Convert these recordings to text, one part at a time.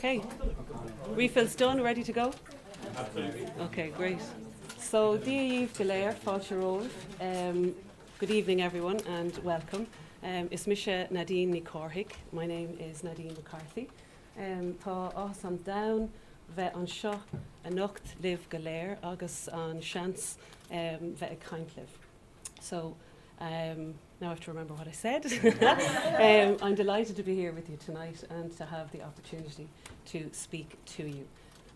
Okay. Refill's done, ready to go? Okay, great. So, Díomh Galéir, Fáilte Romhaibh. Good evening, everyone, and welcome. Is Misha Nadine McCarthy. My name is Nadine McCarthy. Tá as an down bheith an seo a nocht live galéir agus an seans bheith a caint live. So, now I have to remember what I said. I'm delighted to be here with you tonight and to have the opportunity to speak to you.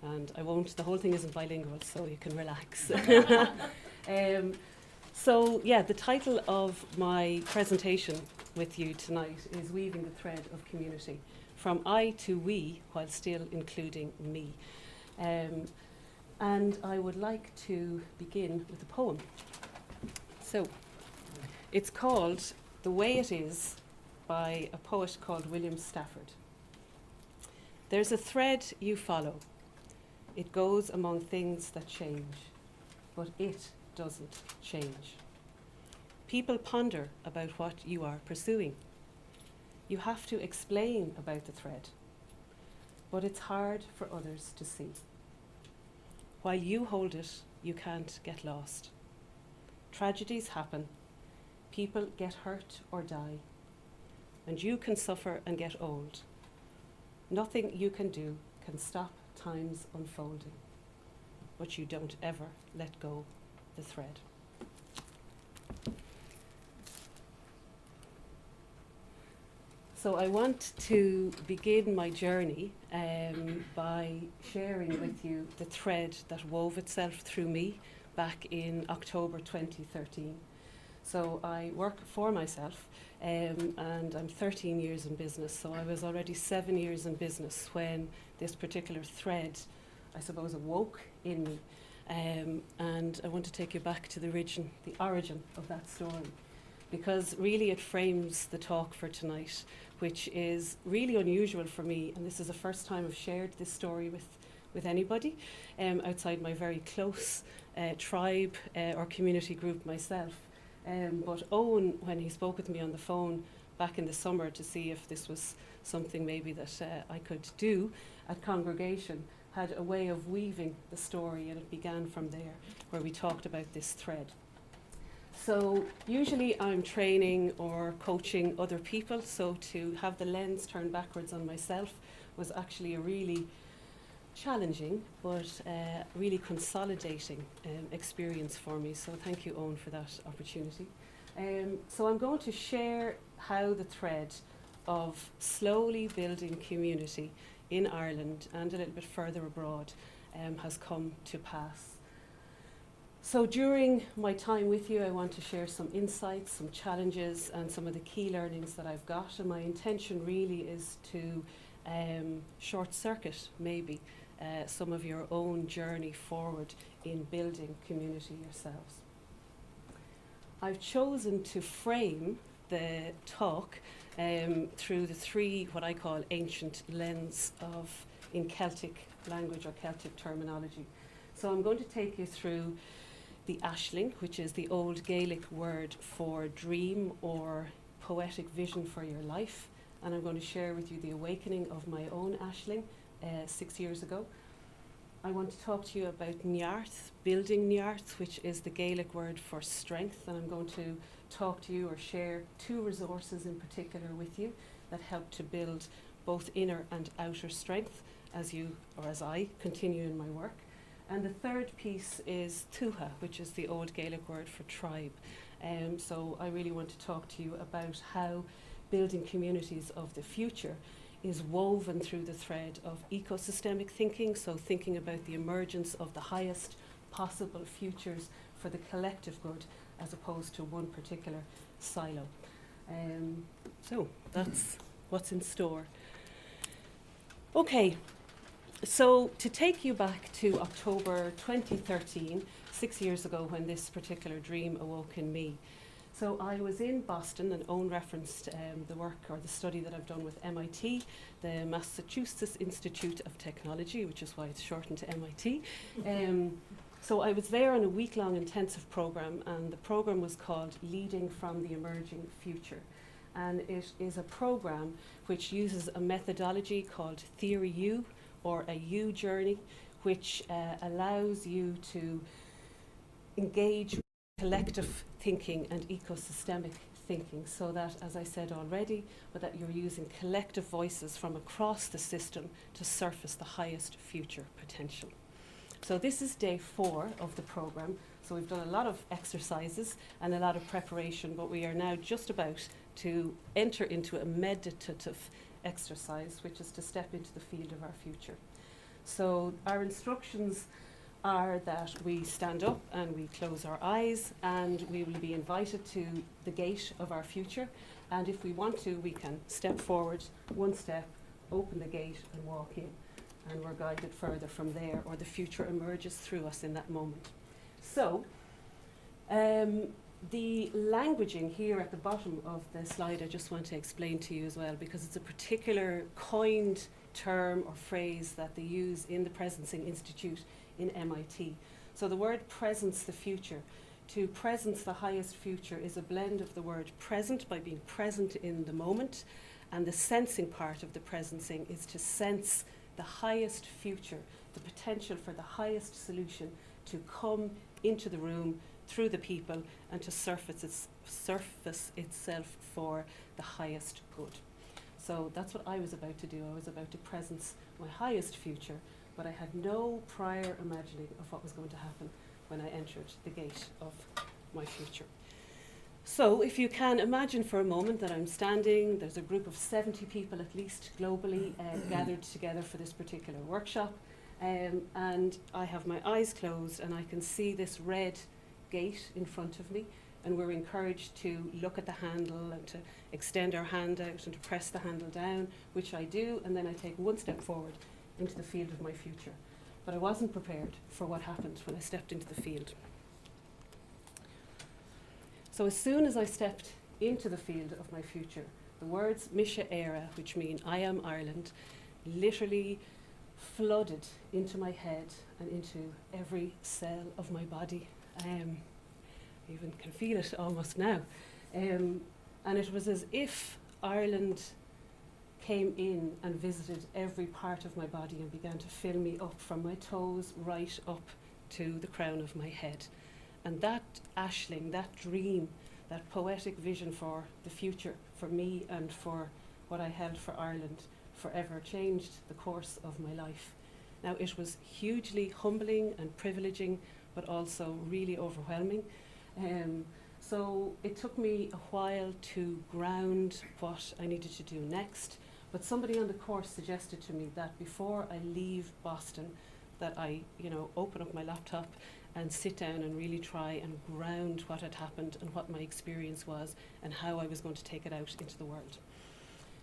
And I won't, the whole thing isn't bilingual, so you can relax. So, the title of my presentation with you tonight is Weaving the Thread of Community, from I to we, while still including me. And I would like to begin with a poem. So, it's called The Way It Is by a poet called William Stafford. There's a thread you follow. It goes among things that change, but it doesn't change. People ponder about what you are pursuing. You have to explain about the thread, but it's hard for others to see. While you hold it, you can't get lost. Tragedies happen. People get hurt or die, and you can suffer and get old. Nothing you can do can stop time's unfolding, but you don't ever let go the thread. So I want to begin my journey by sharing with you the thread that wove itself through me back in October 2013. So I work for myself and I'm 13 years in business, so I was already 7 years in business when this particular thread, I suppose, awoke in me. And I want to take you back to the origin of that story, because really it frames the talk for tonight, which is really unusual for me, and this is the first time I've shared this story with anybody outside my very close tribe or community group myself. But Owen, when he spoke with me on the phone back in the summer to see if this was something maybe that I could do at congregation, had a way of weaving the story, and it began from there, where we talked about this thread. So usually I'm training or coaching other people, so to have the lens turned backwards on myself was actually a really challenging but really consolidating experience for me. So thank you, Owen, for that opportunity. So I'm going to share how the thread of slowly building community in Ireland and a little bit further abroad has come to pass. So during my time with you, I want to share some insights, some challenges, and some of the key learnings that I've got. And my intention really is to short circuit maybe some of your own journey forward in building community yourselves. I've chosen to frame the talk through the three, what I call ancient lens in Celtic language or Celtic terminology. So I'm going to take you through the Ashling, which is the old Gaelic word for dream or poetic vision for your life. And I'm going to share with you the awakening of my own Ashling 6 years ago. I want to talk to you about Niarth, building Niarth, which is the Gaelic word for strength. And I'm going to talk to you or share two resources in particular with you that help to build both inner and outer strength as I continue in my work. And the third piece is Tuatha, which is the old Gaelic word for tribe. So I really want to talk to you about how building communities of the future is woven through the thread of ecosystemic thinking, so thinking about the emergence of the highest possible futures for the collective good as opposed to one particular silo. So that's what's in store. Okay. So to take you back to October 2013, 6 years ago, when this particular dream awoke in me. So I was in Boston, and Owen referenced the work or the study that I've done with MIT, the Massachusetts Institute of Technology, which is why it's shortened to MIT. So I was there on a week-long intensive program, and the program was called Leading from the Emerging Future. And it is a program which uses a methodology called Theory U, or a you journey, which allows you to engage with collective thinking and ecosystemic thinking, so that, as I said already, but that you're using collective voices from across the system to surface the highest future potential. So this is day 4 of the programme. So we've done a lot of exercises and a lot of preparation, but we are now just about to enter into a meditative exercise, which is to step into the field of our future. So our instructions are that we stand up and we close our eyes, and we will be invited to the gate of our future. And if we want to, we can step forward one step, open the gate and walk in. And we're guided further from there, or the future emerges through us in that moment. So, the languaging here at the bottom of the slide I just want to explain to you as well, because it's a particular coined term or phrase that they use in the Presencing Institute in MIT. So the word presence the future. To presence the highest future is a blend of the word present, by being present in the moment, and the sensing part of the presencing is to sense the highest future, the potential for the highest solution to come into the room through the people and to surface itself for the highest good. So that's what I was about to do. I was about to presence my highest future, but I had no prior imagining of what was going to happen when I entered the gate of my future. So if you can imagine for a moment that I'm standing, there's a group of 70 people at least globally gathered together for this particular workshop, and I have my eyes closed and I can see this red gate in front of me, and we're encouraged to look at the handle and to extend our hand out and to press the handle down, which I do, and then I take one step forward into the field of my future. But I wasn't prepared for what happened when I stepped into the field. So as soon as I stepped into the field of my future, the words Misha Éire, which mean I am Ireland, literally flooded into my head and into every cell of my body. I even can feel it almost now. And it was as if Ireland came in and visited every part of my body and began to fill me up from my toes right up to the crown of my head. And that ashling, that dream, that poetic vision for the future, for me and for what I held for Ireland, forever changed the course of my life. Now, it was hugely humbling and privileging, but also really overwhelming. So it took me a while to ground what I needed to do next. But somebody on the course suggested to me that before I leave Boston, that I, open up my laptop and sit down and really try and ground what had happened and what my experience was and how I was going to take it out into the world.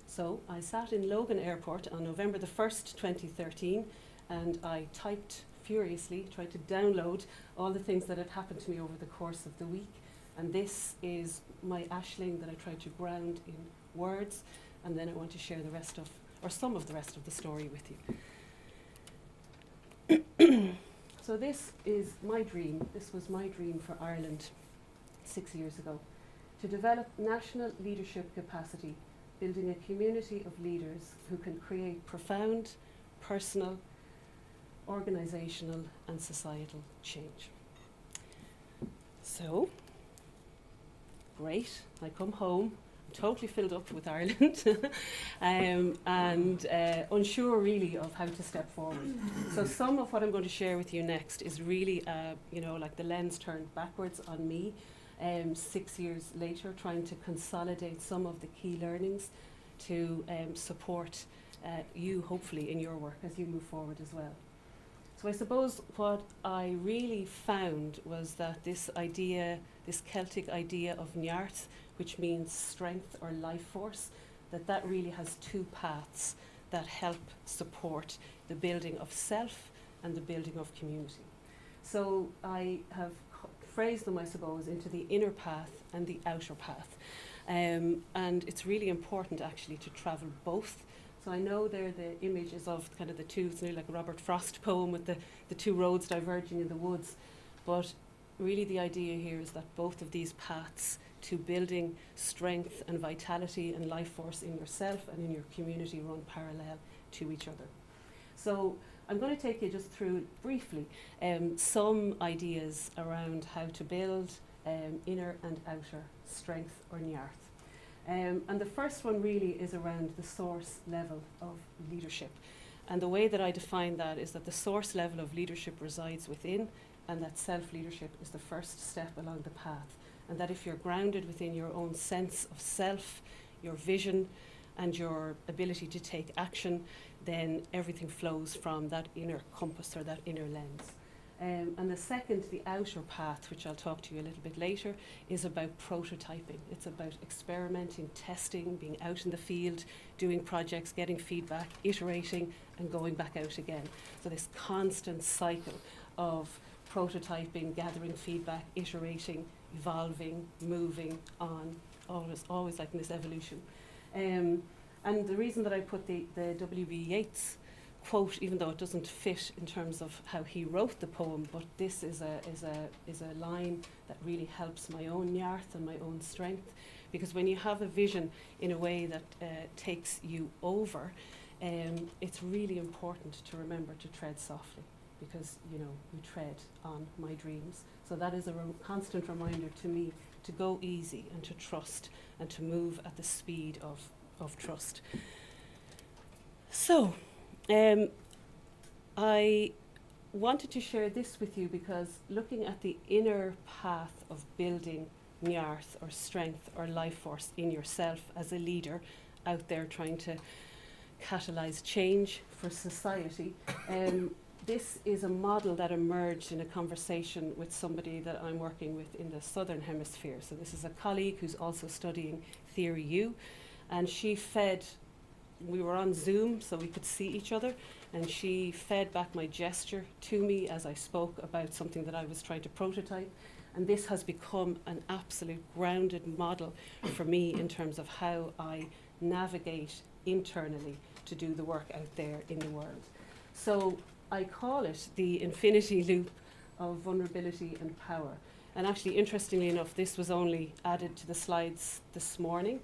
So I sat in Logan Airport on November the 1st, 2013, and I typed furiously, tried to download all the things that had happened to me over the course of the week. And this is my ashling that I tried to ground in words, and then I want to share the rest of, or some of the rest of the story with you. So this is my dream. This was my dream for Ireland 6 years ago. To develop national leadership capacity, building a community of leaders who can create profound, personal, organisational and societal change. So, great, I come home, totally filled up with Ireland and unsure really of how to step forward. So some of what I'm going to share with you next is really, like the lens turned backwards on me 6 years later, trying to consolidate some of the key learnings to support you hopefully in your work as you move forward as well. So I suppose what I really found was that this idea, this Celtic idea of Neart, which means strength or life force, that really has two paths that help support the building of self and the building of community. So I have phrased them, I suppose, into the inner path and the outer path. And it's really important actually to travel both. So I know they're the images of kind of the two, it's nearly like a Robert Frost poem with the two roads diverging in the woods. But really the idea here is that both of these paths to building strength and vitality and life force in yourself and in your community run parallel to each other. So I'm going to take you just through briefly some ideas around how to build inner and outer strength or njarth. And the first one really is around the source level of leadership. And the way that I define that is that the source level of leadership resides within, and that self-leadership is the first step along the path. And that if you're grounded within your own sense of self, your vision, and your ability to take action, then everything flows from that inner compass or that inner lens. And the second, the outer path, which I'll talk to you a little bit later, is about prototyping. It's about experimenting, testing, being out in the field, doing projects, getting feedback, iterating, and going back out again. So this constant cycle of prototyping, gathering feedback, iterating, evolving, moving on, always like in this evolution. And the reason that I put the W.B. Yeats quote, even though it doesn't fit in terms of how he wrote the poem, but this is a line that really helps my own njarth and my own strength, because when you have a vision in a way that takes you over, it's really important to remember to tread softly, because you tread on my dreams. So that is a constant reminder to me to go easy and to trust and to move at the speed of trust. So I wanted to share this with you because looking at the inner path of building njarth or strength or life force in yourself as a leader out there trying to catalyse change for society, this is a model that emerged in a conversation with somebody that I'm working with in the Southern Hemisphere. So this is a colleague who's also studying Theory U, and we were on Zoom so we could see each other, and she fed back my gesture to me as I spoke about something that I was trying to prototype, and this has become an absolute grounded model for me in terms of how I navigate internally to do the work out there in the world. So I call it the infinity loop of vulnerability and power. And actually, interestingly enough, this was only added to the slides this morning.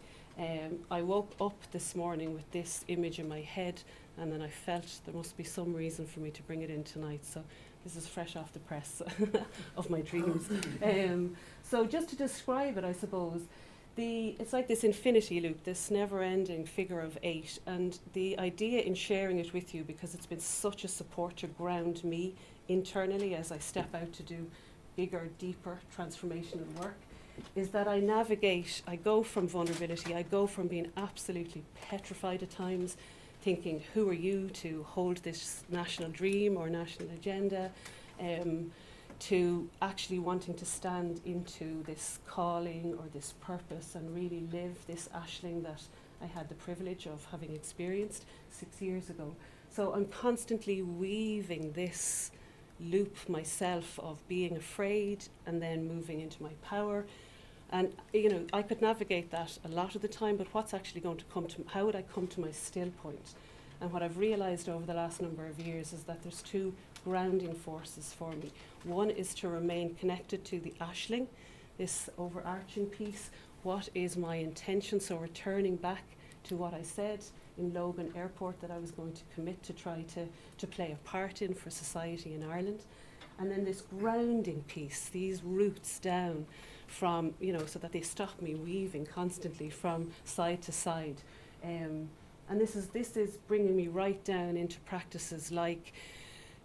I woke up this morning with this image in my head, and then I felt there must be some reason for me to bring it in tonight. So this is fresh off the press of my dreams. So just to describe it, I suppose, it's like this infinity loop, this never-ending figure of 8, and the idea in sharing it with you, because it's been such a support to ground me internally as I step out to do bigger, deeper transformational work, is that I go from vulnerability, I go from being absolutely petrified at times, thinking, who are you to hold this national dream or national agenda, to actually wanting to stand into this calling or this purpose and really live this Aisling that I had the privilege of having experienced 6 years ago. So I'm constantly weaving this loop myself of being afraid and then moving into my power. And I could navigate that a lot of the time, but what's actually going to how would I come to my still point? And what I've realised over the last number of years is that there's two grounding forces for me. One is to remain connected to the Aisling, this overarching piece. What is my intention? So returning back to what I said in Logan Airport that I was going to commit to try to play a part in for society in Ireland. And then this grounding piece, these roots down from, so that they stop me weaving constantly from side to side. And this is bringing me right down into practices like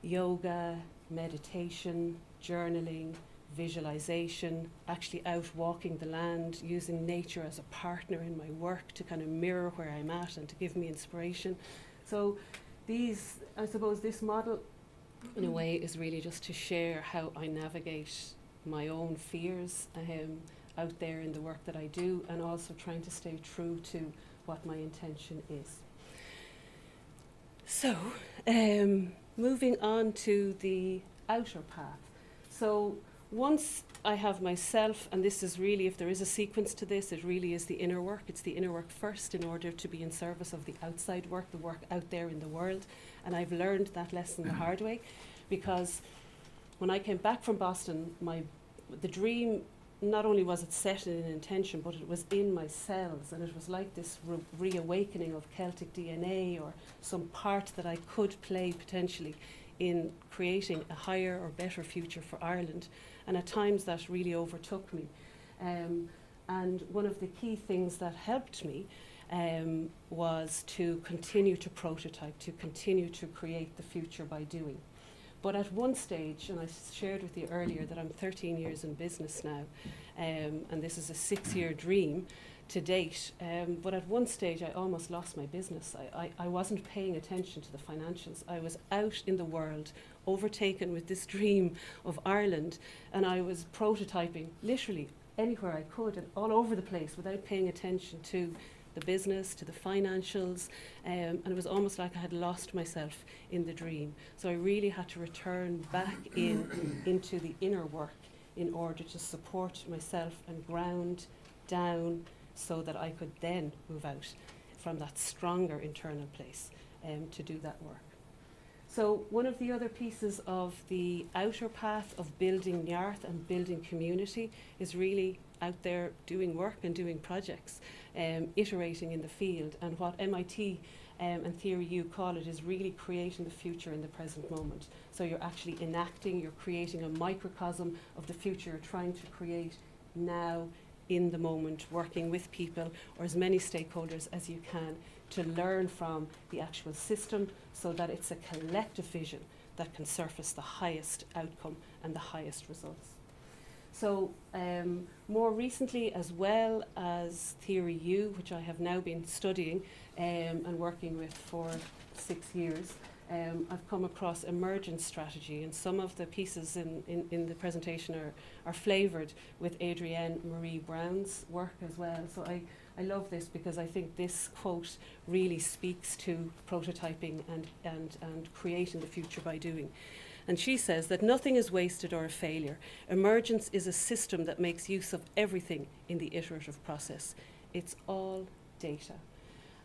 yoga, meditation, journaling, visualization, actually out walking the land, using nature as a partner in my work to kind of mirror where I'm at and to give me inspiration. So I suppose this model, in a way, is really just to share how I navigate my own fears out there in the work that I do, and also trying to stay true to what my intention is. So, moving on to the outer path. So once I have myself, and this is really, if there is a sequence to this, it really is the inner work. It's the inner work first in order to be in service of the outside work, the work out there in the world. And I've learned that lesson the hard way, because when I came back from Boston, the dream not only was it set in an intention, but it was in my cells, and it was like this reawakening of Celtic DNA, or some part that I could play potentially in creating a higher or better future for Ireland. And at times that really overtook me. And one of the key things that helped me was to continue to prototype, to continue to create the future by doing. But at one stage, and I shared with you earlier that I'm 13 years in business now, and this is a 6-year dream to date, but at one stage I almost lost my business. I wasn't paying attention to the financials. I was out in the world, overtaken with this dream of Ireland, and I was prototyping literally anywhere I could and all over the place without paying attention to the business, to the financials, and it was almost like I had lost myself in the dream. So I really had to return back into the inner work in order to support myself and ground down so that I could then move out from that stronger internal place to do that work. So one of the other pieces of the outer path of building Nearth and building community is really out there doing work and doing projects, iterating in the field. And what MIT and Theory U call it is really creating the future in the present moment. So you're actually enacting, you're creating a microcosm of the future you're trying to create now in the moment, working with people or as many stakeholders as you can to learn from the actual system so that it's a collective vision that can surface the highest outcome and the highest results. So more recently, as well as Theory U, which I have now been studying and working with for 6 years, I've come across emergence strategy, and some of the pieces in the presentation are flavoured with Adrienne Marie Brown's work as well. So I love this because I think this quote really speaks to prototyping and creating the future by doing. And she says that nothing is wasted or a failure. Emergence is a system that makes use of everything in the iterative process. It's all data.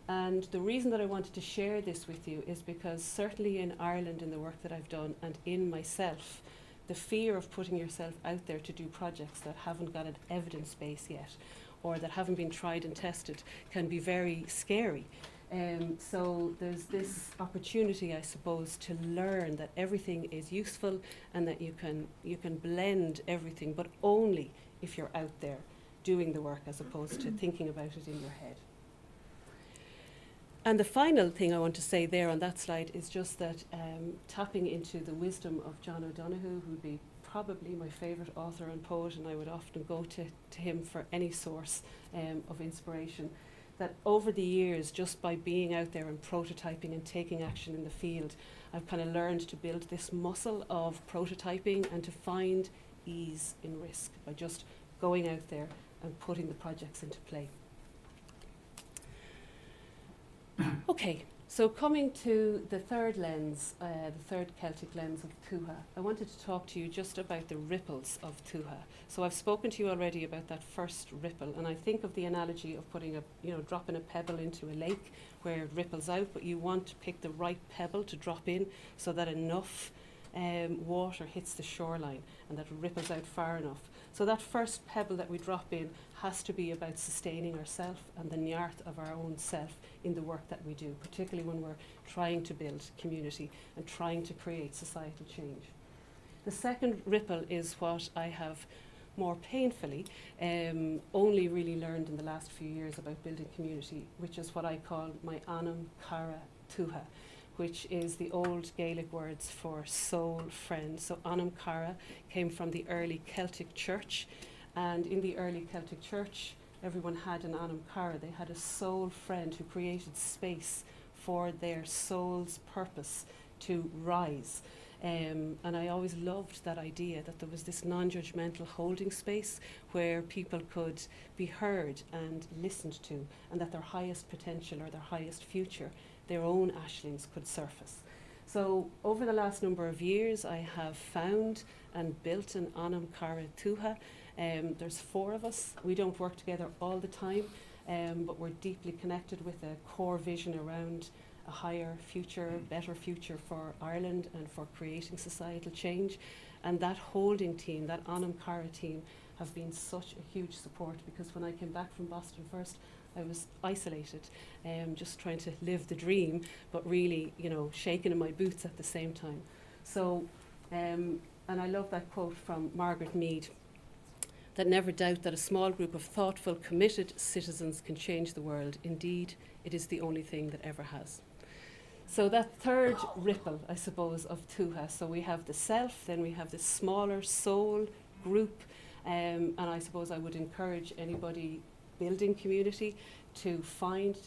And the reason that I wanted to share this with you is because certainly in Ireland, in the work that I've done, and in myself, the fear of putting yourself out there to do projects that haven't got an evidence base yet, or that haven't been tried and tested, can be very scary. So there's this opportunity, I suppose, to learn that everything is useful and that you can blend everything, but only if you're out there doing the work as opposed to thinking about it in your head. And the final thing I want to say there on that slide is just that tapping into the wisdom of John O'Donoghue, who'd be probably my favourite author and poet, and I would often go to him for any source of inspiration, that over the years, just by being out there and prototyping and taking action in the field, I've kind of learned to build this muscle of prototyping and to find ease in risk by just going out there and putting the projects into play. Okay, so coming to the third lens, the third Celtic lens of Tuatha, I wanted to talk to you just about the ripples of Tuatha. So I've spoken to you already about that first ripple, and I think of the analogy of dropping a pebble into a lake where it ripples out, but you want to pick the right pebble to drop in so that enough water hits the shoreline and that it ripples out far enough. So that first pebble that we drop in has to be about sustaining ourselves and the Nearth of our own self in the work that we do, particularly when we're trying to build community and trying to create societal change. The second ripple is what I have more painfully only really learned in the last few years about building community, which is what I call my Anam Cara Tuatha, which is the old Gaelic words for soul friend. So Anam Cara came from the early Celtic church, and in the early Celtic church, everyone had an Anam Cara. They had a soul friend who created space for their soul's purpose to rise. And I always loved that idea that there was this non-judgmental holding space where people could be heard and listened to, and that their highest potential or their highest future, their own ashlings, could surface. So over the last number of years, I have found and built an Anam Cara Tuatha. There's 4 of us. We don't work together all the time, but we're deeply connected with a core vision around a higher future, better future for Ireland and for creating societal change. And that holding team, that Anam Cara team, have been such a huge support, because when I came back from Boston first, I was isolated, just trying to live the dream, but really, shaking in my boots at the same time. So, and I love that quote from Margaret Mead, that never doubt that a small group of thoughtful, committed citizens can change the world. Indeed, it is the only thing that ever has. So that third ripple, I suppose, of Tuatha. So we have the self, then we have the smaller soul group, and I suppose I would encourage anybody building community to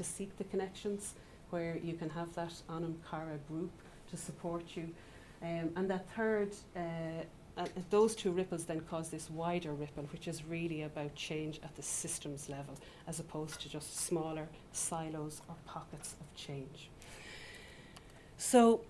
seek the connections where you can have that Anam Cara group to support you. And that third, those two ripples then cause this wider ripple, which is really about change at the systems level, as opposed to just smaller silos or pockets of change. So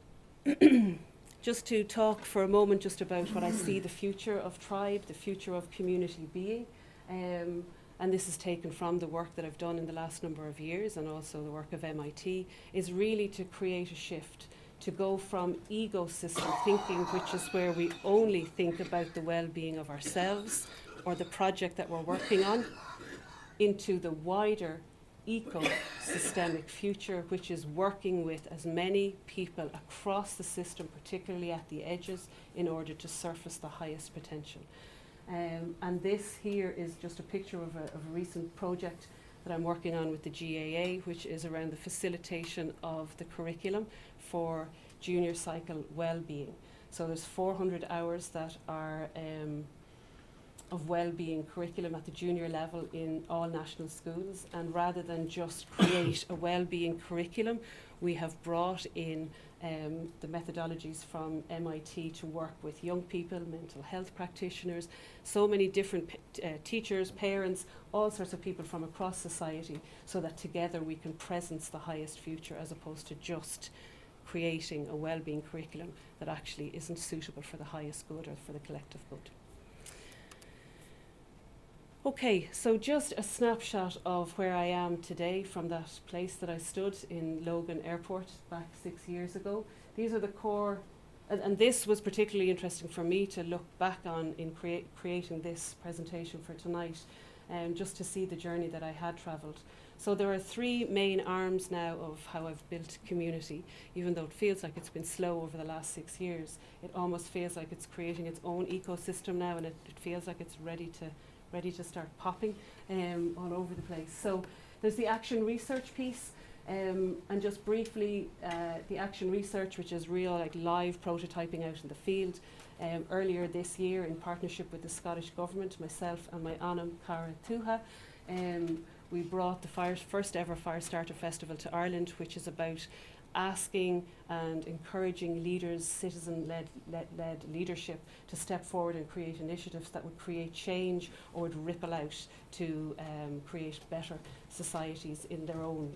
just to talk for a moment just about what I see the future of tribe, the future of community being, and this is taken from the work that I've done in the last number of years and also the work of MIT, is really to create a shift, to go from ecosystem thinking, which is where we only think about the well-being of ourselves or the project that we're working on, into the wider ecosystemic future, which is working with as many people across the system, particularly at the edges, in order to surface the highest potential. And this here is just a picture of a recent project that I'm working on with the GAA, which is around the facilitation of the curriculum for junior cycle well-being. So there's 400 hours that are of well-being curriculum at the junior level in all national schools, and rather than just create a well-being curriculum, we have brought in the methodologies from MIT to work with young people, mental health practitioners, so many different teachers, parents, all sorts of people from across society, so that together we can presence the highest future, as opposed to just creating a well-being curriculum that actually isn't suitable for the highest good or for the collective good. Okay, so just a snapshot of where I am today from that place that I stood in Logan Airport back 6 years ago. These are the core, and this was particularly interesting for me to look back on in creating this presentation for tonight, just to see the journey that I had travelled. So there are three main arms now of how I've built community. Even though it feels like it's been slow over the last 6 years, it almost feels like it's creating its own ecosystem now, and it feels like it's ready to start popping all over the place. So there's the action research piece, and just briefly, the action research, which is real like live prototyping out in the field. Earlier this year, in partnership with the Scottish Government, myself and my Anam Cara Tuatha, we brought the first ever Firestarter Festival to Ireland, which is about asking and encouraging leaders, citizen-led leadership, to step forward and create initiatives that would create change or would ripple out to create better societies in their own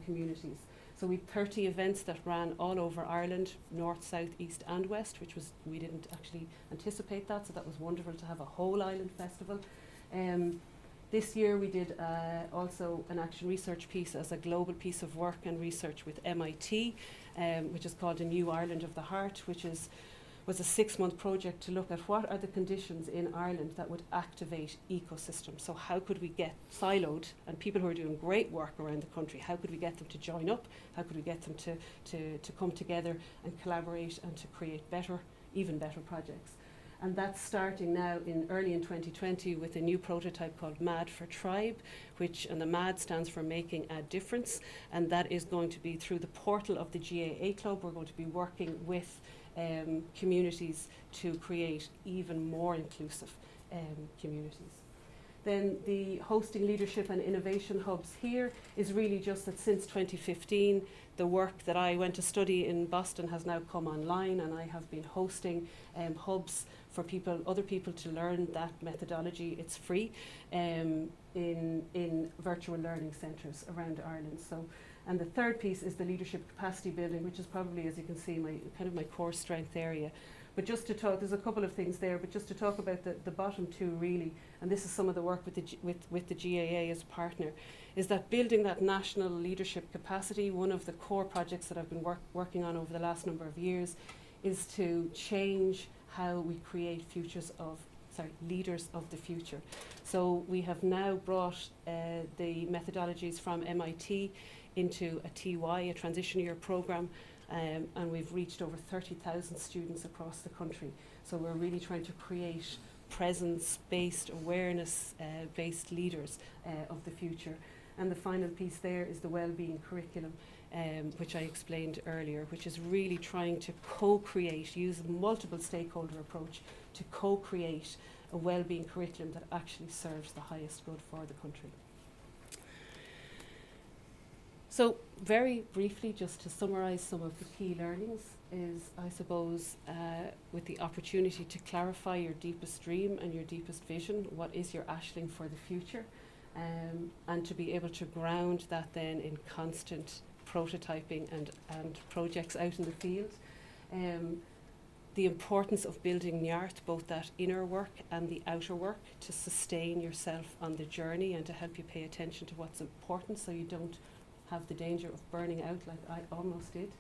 communities. So we had 30 events that ran all over Ireland, north, south, east and west, we didn't actually anticipate that, so that was wonderful to have a whole island festival. This year we did also an action research piece as a global piece of work and research with MIT, which is called A New Ireland of the Heart, which was a 6-month project to look at what are the conditions in Ireland that would activate ecosystems. So how could we get siloed, and people who are doing great work around the country, how could we get them to join up? How could we get them to come together and collaborate and to create even better projects? And that's starting now early in 2020 with a new prototype called MAD for Tribe, and the MAD stands for Making a Difference, and that is going to be through the portal of the GAA Club. We're going to be working with communities to create even more inclusive communities. Then the hosting, leadership and innovation hubs here is really just that since 2015, the work that I went to study in Boston has now come online, and I have been hosting hubs for other people to learn that methodology. It's free in virtual learning centres around Ireland. So, and the third piece is the leadership capacity building, which is probably, as you can see, my core strength area. But just to talk, there's a couple of things there, but just to talk about the bottom two really, and this is some of the work with the GAA as a partner, is that building that national leadership capacity. One of the core projects that I've been working on over the last number of years is to change how we create futures of leaders of the future. So we have now brought the methodologies from MIT into a TY, a transition year programme, and we've reached over 30,000 students across the country. So we're really trying to create presence-based, awareness-based leaders of the future. And the final piece there is the wellbeing curriculum, which I explained earlier, which is really trying to co-create, use a multiple stakeholder approach to co-create a wellbeing curriculum that actually serves the highest good for the country. So very briefly, just to summarise some of the key learnings, is I suppose with the opportunity to clarify your deepest dream and your deepest vision, what is your Ashling for the future, and to be able to ground that then in constant prototyping and projects out in the field. The importance of building Nyarth, both that inner work and the outer work, to sustain yourself on the journey and to help you pay attention to what's important so you don't have the danger of burning out like I almost did.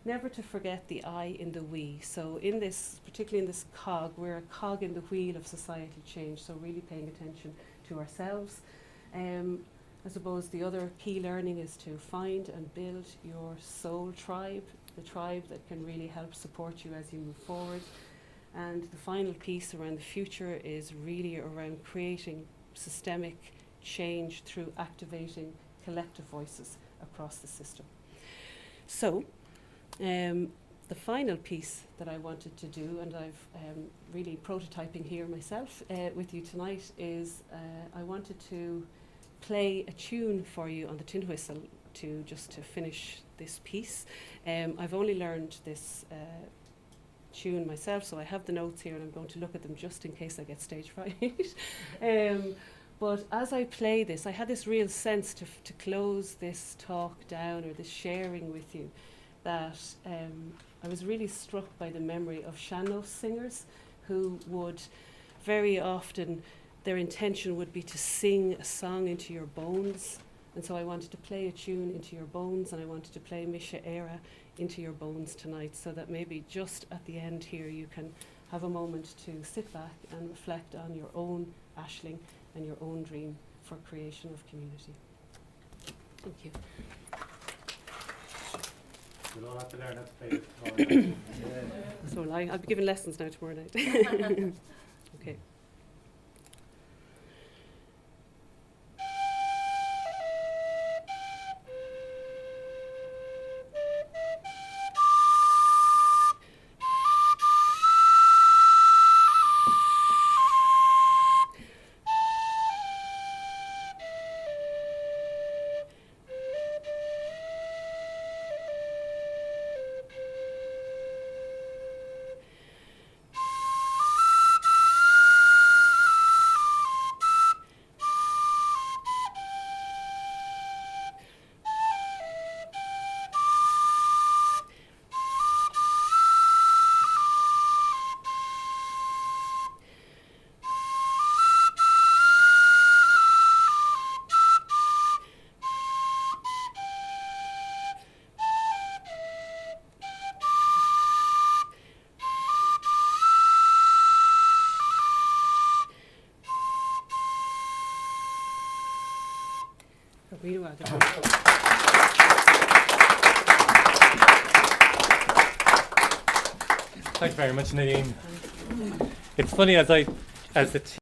Never to forget the I in the we. So in this, particularly in this cog, we're a cog in the wheel of societal change, so really paying attention to ourselves. I suppose the other key learning is to find and build your soul tribe, the tribe that can really help support you as you move forward. And the final piece around the future is really around creating systemic change through activating collective voices across the system. So, the final piece that I wanted to do, and I've really prototyping here myself with you tonight, is I wanted to play a tune for you on the tin whistle to finish this piece. I've only learned this tune myself, so I have the notes here and I'm going to look at them just in case I get stage fright. But as I play this, I had this real sense to close this talk down, or this sharing with you, that I was really struck by the memory of sean-nós singers who would very often, their intention would be to sing a song into your bones. And so I wanted to play a tune into your bones, and I wanted to play Misha Era into your bones tonight, so that maybe just at the end here you can have a moment to sit back and reflect on your own Ashling and your own dream for creation of community. Thank you. We'll all have to learn how to play it tomorrow night. So will I. I'll be giving lessons now tomorrow night. Okay. Really well done. Thanks very much, Nadine. It's funny, as the